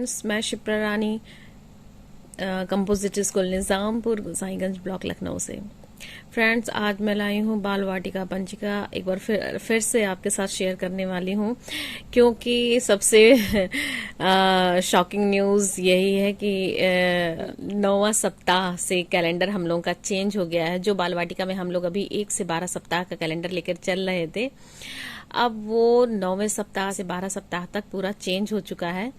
Friends, मैं Shipra Rani composite school Nizampur Gosainganj block Lucknow से। Friends, आज मैं लाई हूँ बाल वाटिका पंचिका एक बार फिर से आपके साथ शेयर करने वाली हूँ, क्योंकि सबसे शॉकिंग न्यूज़ यही है कि 9वां सप्ताह से कैलेंडर हम लोगों का चेंज हो गया है। जो बाल वाटिका में हम लोग अभी 1 से 12 सप्ताह का कैलेंडर लेकर चल रहे थे, अब वो 9वें सप्ताह से 12 सप्ताह तक पूरा चेंज हो चुका है।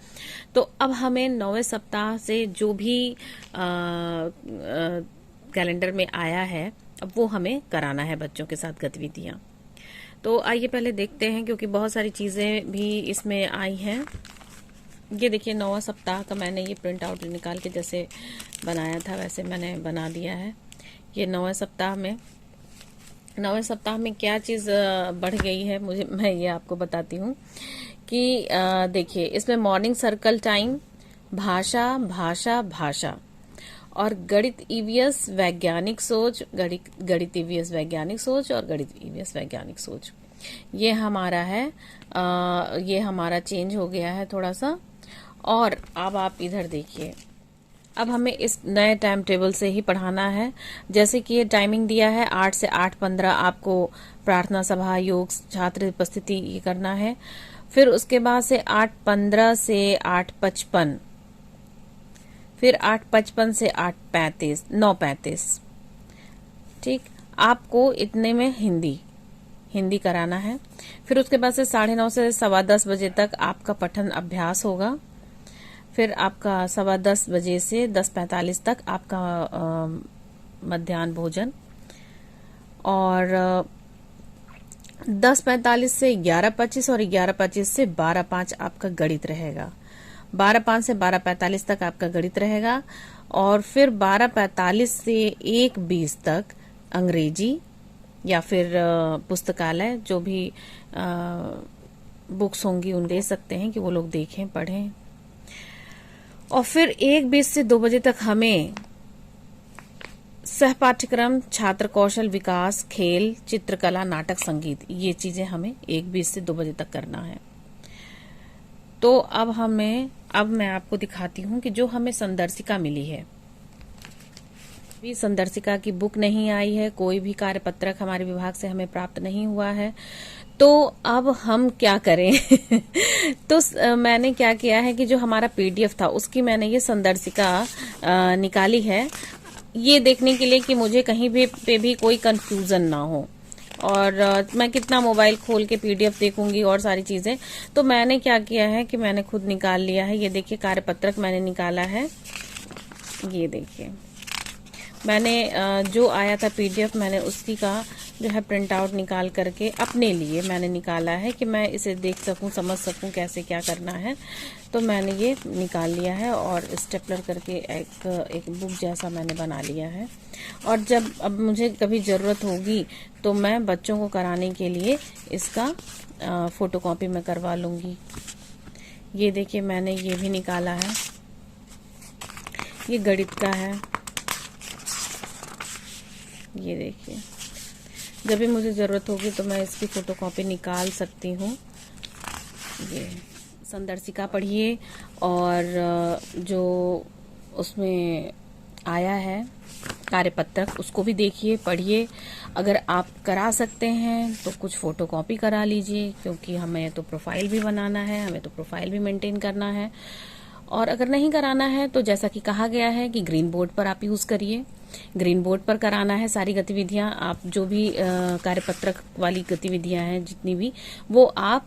तो अब हमें 9वें सप्ताह से जो भी कैलेंडर में आया है, अब वो हमें कराना है बच्चों के साथ गतिविधियां। तो आइए पहले देखते हैं, क्योंकि बहुत सारी चीजें भी इसमें आई हैं। ये देखिए, 9वां सप्ताह का मैंने ये प्रिंट आउट निकाल के जैसे बनाया था वैसे मैंने बना दिया है। ये 9वें सप्ताह में क्या चीज बढ़ गई है, मैं ये आपको बताती हूँ कि देखिए, इसमें मॉर्निंग सर्कल टाइम, भाषा भाषा भाषा और गणित ईवीएस वैज्ञानिक सोच, गणित ईवीएस वैज्ञानिक सोच और गणित ईवीएस वैज्ञानिक सोच, ये हमारा है। ये हमारा चेंज हो गया है थोड़ा सा। और अब आप इधर देखिए, अब हमें इस नए टाइम टेबल से ही पढ़ाना है। जैसे कि ये टाइमिंग दिया है 8 से 8:15 आपको प्रार्थना सभा, योग, छात्र उपस्थिति ये करना है। फिर उसके बाद से 8:15 से 8:55, फिर 8:55 से 8:35, 9:35। ठीक, आपको इतने में हिंदी कराना है। फिर उसके बाद से 9:30 से 10:15 बजे तक आपका पठन अभ्यास होगा। फिर आपका 10:15 बजे से 10:45 तक आपका मध्याह्न भोजन, और 10:45 से 11:25 और 11:25 से 12:05 आपका गणित रहेगा। 12:05 से 12:45 तक आपका गणित रहेगा। और फिर 12:45 से 1:20 तक अंग्रेजी या फिर पुस्तकालय, जो भी बुक्स होंगी उन दे सकते हैं कि वो लोग देखें, पढ़ें। और फिर 1:20 से 2 बजे तक हमें सहपाठ्यक्रम, छात्र कौशल विकास, खेल, चित्रकला, नाटक, संगीत, ये चीजें हमें 1:20 से 2 बजे तक करना है। तो अब मैं आपको दिखाती हूँ कि जो हमें संदर्शिका मिली है, भी संदर्शिका की बुक नहीं आई है, कोई भी कार्यपत्रक हमारे विभाग से हमें प्राप्त नहीं हुआ है। तो अब हम क्या करें? तो मैंने क्या किया है कि जो हमारा पीडीएफ था उसकी मैंने ये संदर्शिका निकाली है, ये देखने के लिए कि मुझे कहीं पे भी कोई कंफ्यूजन ना हो। और मैं कितना मोबाइल खोल के पीडीएफ देखूंगी और सारी चीजें। तो मैंने क्या किया है कि मैंने खुद निकाल लिया है। ये देखिए, कार्यपत्रक मैंने निकाला है। ये देखिए, मैंने जो आया था पीडीएफ, मैंने उसकी का जो है प्रिंट आउट निकाल करके अपने लिए मैंने निकाला है कि मैं इसे देख सकूं, समझ सकूं कैसे क्या करना है। तो मैंने ये निकाल लिया है और स्टेपलर करके एक बुक जैसा मैंने बना लिया है। और जब अब मुझे कभी जरूरत होगी तो मैं बच्चों को कराने के लिए इसका फोटोकॉपी में करवा लूंगी। ये देखिए, मैंने ये भी निकाला है। ये गणित का है। ये देखिए, जब भी मुझे जरूरत होगी तो मैं इसकी फोटोकॉपी निकाल सकती हूँ। ये संदर्शिका पढ़िए, और जो उसमें आया है कार्यपत्रक उसको भी देखिए, पढ़िए। अगर आप करा सकते हैं तो कुछ फोटोकॉपी करा लीजिए, क्योंकि हमें तो प्रोफाइल भी बनाना है, हमें तो प्रोफाइल भी मेंटेन करना है। और अगर नहीं कराना है तो जैसा कि कहा गया है कि ग्रीन बोर्ड पर आप यूज करिए। ग्रीन बोर्ड पर कराना है सारी गतिविधियां। आप जो भी कार्यपत्रक वाली गतिविधियां हैं जितनी भी, वो आप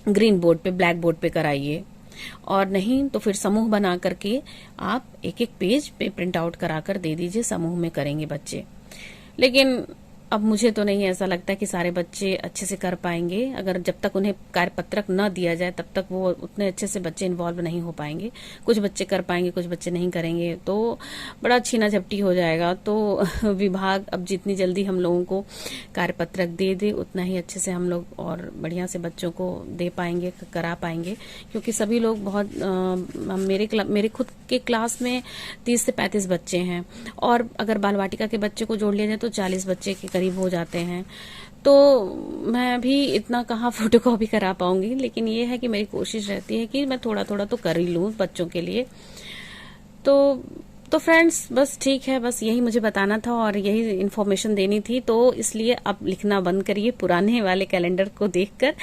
ग्रीन बोर्ड पे, ब्लैक बोर्ड पे कराइए। और नहीं तो फिर समूह बना करके आप एक एक पेज पे प्रिंट आउट कराकर दे दीजिए, समूह में करेंगे बच्चे। लेकिन अब मुझे तो नहीं ऐसा लगता कि सारे बच्चे अच्छे से कर पाएंगे। अगर जब तक उन्हें कार्यपत्रक न दिया जाए तब तक वो उतने अच्छे से बच्चे इन्वॉल्व नहीं हो पाएंगे। कुछ बच्चे कर पाएंगे, कुछ बच्चे नहीं करेंगे, तो बड़ा छीना झपटी हो जाएगा। तो विभाग अब जितनी जल्दी हम लोगों को कार्यपत्रक दे दे, उतना ही अच्छे से हम लोग और बढ़िया से बच्चों को दे पाएंगे, करा पाएंगे। क्योंकि सभी लोग बहुत मेरे खुद के क्लास में 30 से 35 बच्चे हैं, और अगर बाल वाटिका के बच्चे को जोड़ लिया जाए तो 40 बच्चे के करीब हो जाते हैं, तो मैं भी इतना कहाँ फोटोकॉपी करा पाऊंगी, लेकिन ये है कि मेरी कोशिश रहती है कि मैं थोड़ा थोड़ा तो कर ही लूँ बच्चों के लिए। तो फ्रेंड्स, बस ठीक है, बस यही मुझे बताना था और यही इन्फॉर्मेशन देनी थी। तो इसलिए अब लिखना बंद करिए, पुराने वाले कैलेंडर को देखकर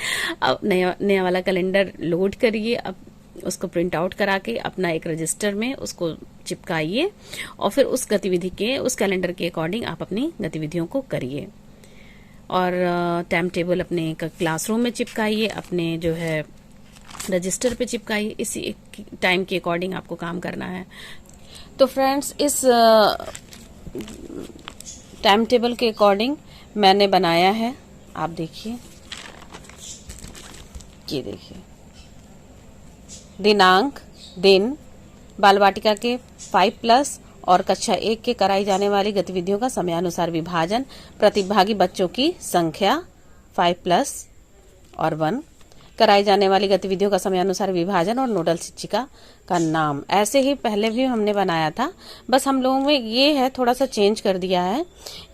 अब नया वाला कैलेंडर लोड करिए, अब उसको प्रिंट आउट करा के अपना एक रजिस्टर में उसको चिपकाइए और फिर उस कैलेंडर के अकॉर्डिंग आप अपनी गतिविधियों को करिए। और टाइम टेबल अपने क्लासरूम में चिपकाइए, अपने जो है रजिस्टर पे चिपकाइए, इसी टाइम के अकॉर्डिंग आपको काम करना है। तो फ्रेंड्स, इस टाइम टेबल के अकॉर्डिंग मैंने बनाया है, आप देखिए, ये देखिए, दिनांक, दिन, बाल वाटिका के 5+ और कक्षा 1 के कराई जाने वाली गतिविधियों का समयानुसार विभाजन, प्रतिभागी बच्चों की संख्या 5+ और 1, कराई जाने वाली गतिविधियों का समयानुसार विभाजन और नोडल शिक्षिका का नाम। ऐसे ही पहले भी हमने बनाया था, बस हम लोगों में ये है थोड़ा सा चेंज कर दिया है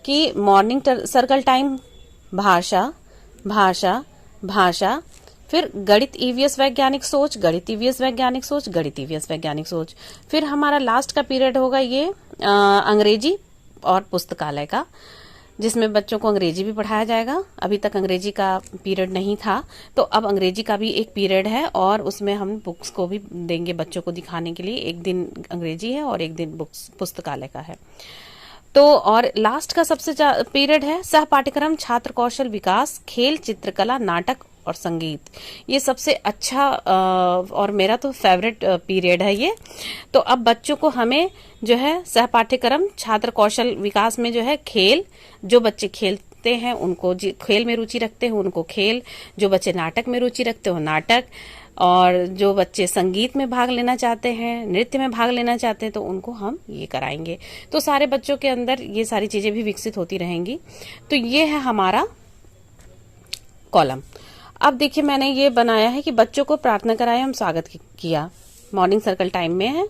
कि मॉर्निंग सर्कल टाइम भाषा भाषा भाषा, फिर गणित ईवीएस वैज्ञानिक सोच, गणित ईवीएस वैज्ञानिक सोच, गणित ईवीएस वैज्ञानिक सोच। फिर हमारा लास्ट का पीरियड होगा ये अंग्रेजी और पुस्तकालय का, जिसमें बच्चों को अंग्रेजी भी पढ़ाया जाएगा। अभी तक अंग्रेजी का पीरियड नहीं था, तो अब अंग्रेजी का भी एक पीरियड है और उसमें हम बुक्स को भी देंगे बच्चों को दिखाने के लिए। एक दिन अंग्रेजी है और एक दिन बुक्स पुस्तकालय का है। तो और लास्ट का सबसे पीरियड है सह पाठ्यक्रम छात्र कौशल विकास, खेल, चित्रकला, नाटक और संगीत। ये सबसे अच्छा और मेरा तो फेवरेट पीरियड है ये। तो अब बच्चों को हमें जो है सह पाठ्यक्रम छात्र कौशल विकास में जो है खेल, जो बच्चे खेलते हैं उनको, खेल में रुचि रखते हैं उनको खेल, जो बच्चे नाटक में रुचि रखते हो नाटक, और जो बच्चे संगीत में भाग लेना चाहते हैं, नृत्य में भाग लेना चाहते हैं, तो उनको हम ये कराएंगे। तो सारे बच्चों के अंदर ये सारी चीजें भी विकसित होती रहेंगी। तो ये है हमारा कॉलम। अब देखिए, मैंने ये बनाया है कि बच्चों को प्रार्थना कराए, हम स्वागत किया, मॉर्निंग सर्कल टाइम में है।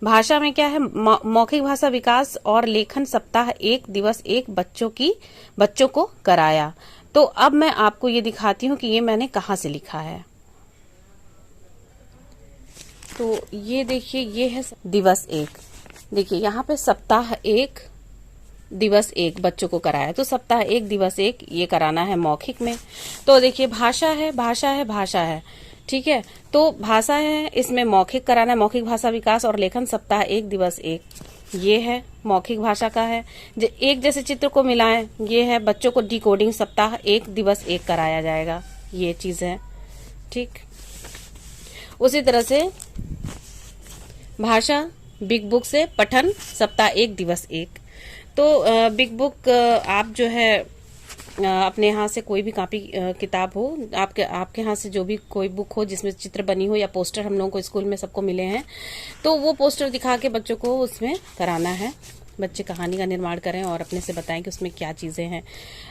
भाषा में क्या है, मौखिक भाषा विकास और लेखन सप्ताह 1 दिवस 1 बच्चों को कराया। तो अब मैं आपको ये दिखाती हूँ कि ये मैंने कहाँ से लिखा है। तो ये देखिए, ये है दिवस 1। देखिए यहाँ पे सप्ताह 1 दिवस 1 बच्चों को कराया, तो सप्ताह 1 दिवस 1 ये कराना है मौखिक में। तो देखिए, भाषा है भाषा है भाषा है, ठीक है। तो भाषा है, इसमें मौखिक कराना है, मौखिक भाषा विकास और लेखन सप्ताह 1 दिवस 1, ये है मौखिक भाषा का है। एक जैसे चित्र को मिलाएं, ये है बच्चों को डिकोडिंग सप्ताह 1 दिवस 1 कराया जाएगा, ये चीज है, ठीक। उसी तरह से भाषा बिग बुक से पठन सप्ताह 1 दिवस 1। तो बिग बुक आप जो है अपने यहाँ से कोई भी कॉपी किताब हो, आपके यहाँ से जो भी कोई बुक हो जिसमें चित्र बनी हो या पोस्टर हम लोगों को स्कूल में सबको मिले हैं, तो वो पोस्टर दिखा के बच्चों को उसमें कराना है। बच्चे कहानी का निर्माण करें और अपने से बताएं कि उसमें क्या चीजें हैं।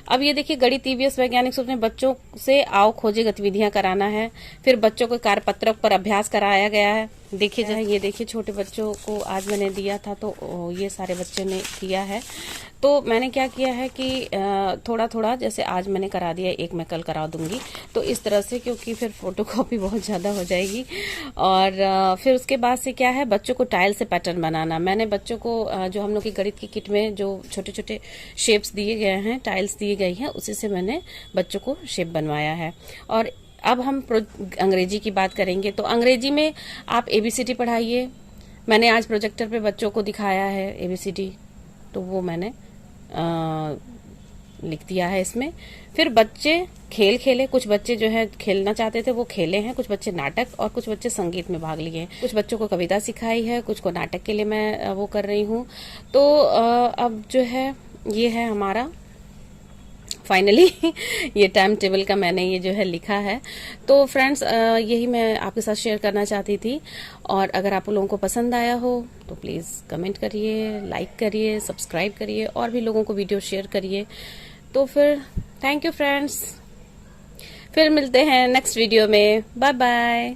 अब ये देखिए, गणित ईवीएस वैज्ञानिक सोच में बच्चों से आओ खोजे गतिविधियां कराना है। फिर बच्चों को कार्यपत्रक पर अभ्यास कराया गया है। देखिए जरा, ये देखिए, छोटे बच्चों को आज मैंने दिया था, तो ये सारे बच्चों ने किया है। तो मैंने क्या किया है कि थोड़ा थोड़ा, जैसे आज मैंने करा दिया, एक मैं कल करा दूंगी, तो इस तरह से, क्योंकि फिर फोटोकॉपी बहुत ज्यादा हो जाएगी। और फिर उसके बाद से क्या है, बच्चों को टाइल से पैटर्न बनाना। मैंने बच्चों को जो हम लोग की गणित की किट में जो छोटे छोटे शेप्स दिए गए हैं, टाइल्स दी गई हैं, उसी से मैंने बच्चों को शेप बनवाया है। और अब हम अंग्रेजी की बात करेंगे। तो अंग्रेजी में आप ABCD पढ़ाइए। मैंने आज प्रोजेक्टर पे बच्चों को दिखाया है ABCD, तो वो मैंने लिख दिया है इसमें। फिर बच्चे खेल खेले, कुछ बच्चे जो है खेलना चाहते थे वो खेले हैं, कुछ बच्चे नाटक और कुछ बच्चे संगीत में भाग लिए हैं। कुछ बच्चों को कविता सिखाई है, कुछ को नाटक के लिए मैं वो कर रही हूँ। तो अब जो है ये है हमारा फाइनली ये टाइम टेबल का मैंने ये जो है लिखा है। तो फ्रेंड्स, यही मैं आपके साथ शेयर करना चाहती थी। और अगर आप लोगों को पसंद आया हो तो प्लीज़ कमेंट करिए, लाइक करिए, सब्सक्राइब करिए और भी लोगों को वीडियो शेयर करिए। तो फिर थैंक यू फ्रेंड्स, फिर मिलते हैं नेक्स्ट वीडियो में। Bye bye.